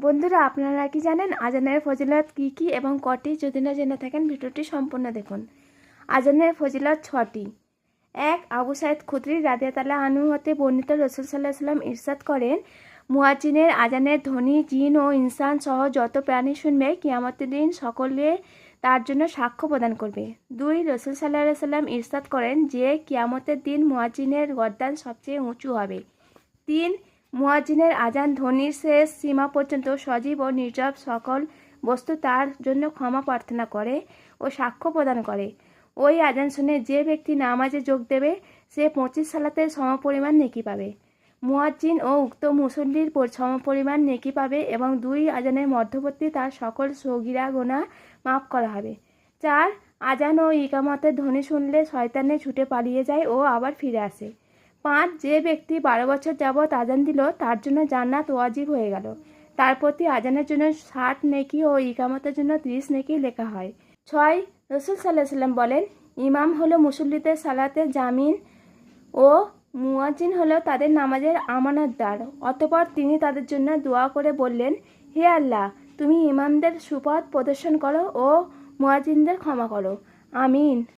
বন্ধুরা, আপনারা কি জানেন আজানের ফজিলত কি কি এবং কটি? যদি না জেনে থাকেন ভিডিওটি সম্পূর্ণ দেখুন। আজানের ফজিলত 6টি। 1. আবু সাইদ খুদরি রাদিয়াল্লাহু আনহু হতে বর্ণিত, রাসূল সাল্লাল্লাহু আলাইহি ওয়াসাল্লাম ইরশাদ করেন, মুয়াজ্জিনের আজানের ধ্বনি জিন ও ইনসান সহ যত প্রাণী শুনবে কিয়ামতের দিন সকলে তার জন্য সাক্ষ্য প্রদান করবে। 2. রাসূল সাল্লাল্লাহু আলাইহি ওয়াসাল্লাম ইরশাদ করেন যে কিয়ামতের দিন মুয়াজ্জিনের গর্দান সবচেয়ে উঁচু হবে। 3. মুয়াজ্জিনের আজান ধ্বনির শেষ সীমা পর্যন্ত সজীব ও নির্জীব সকল বস্তু তার জন্য ক্ষমা প্রার্থনা করে ও সাক্ষ্য প্রদান করে। ওই আজান শুনে যে ব্যক্তি নামাজে যোগ দেবে সে 25 সালাতের সমপরিমাণ নেকি পাবে। মুয়াজ্জিন ও উক্ত মুসল্লির সমপরিমাণ নেকি পাবে এবং 2 আজানের মধ্যবর্তী তার সকল সগীরা গুনাহ মাফ করা হবে। 4. আজান ও ইকামতের ধ্বনি শুনলে শয়তানে ছুটে পালিয়ে যায় ও আবার ফিরে আসে। 5. যে ব্যক্তি 12 বছর যাবৎ আজান দিল তার জন্য জান্নাত ওয়াজিব হয়ে গেল। তার প্রতি আজানের জন্য 60 নেকি ও ইকামতের জন্য 30 নেকি লেখা হয়। 6. রাসূল সাল্লাল্লাহু আলাইহি ওয়াসাল্লাম বলেন, ইমাম হলো মুসল্লিদের সালাতের জামিন ও মুয়াজ্জিন হলো তাদের নামাজের আমানতদার। অতঃপর তিনি তাদের জন্য দোয়া করে বললেন, হে আল্লাহ, তুমি ইমামদের সুপথ প্রদর্শন করো ও মুয়াজ্জিনদের ক্ষমা করো। আমিন।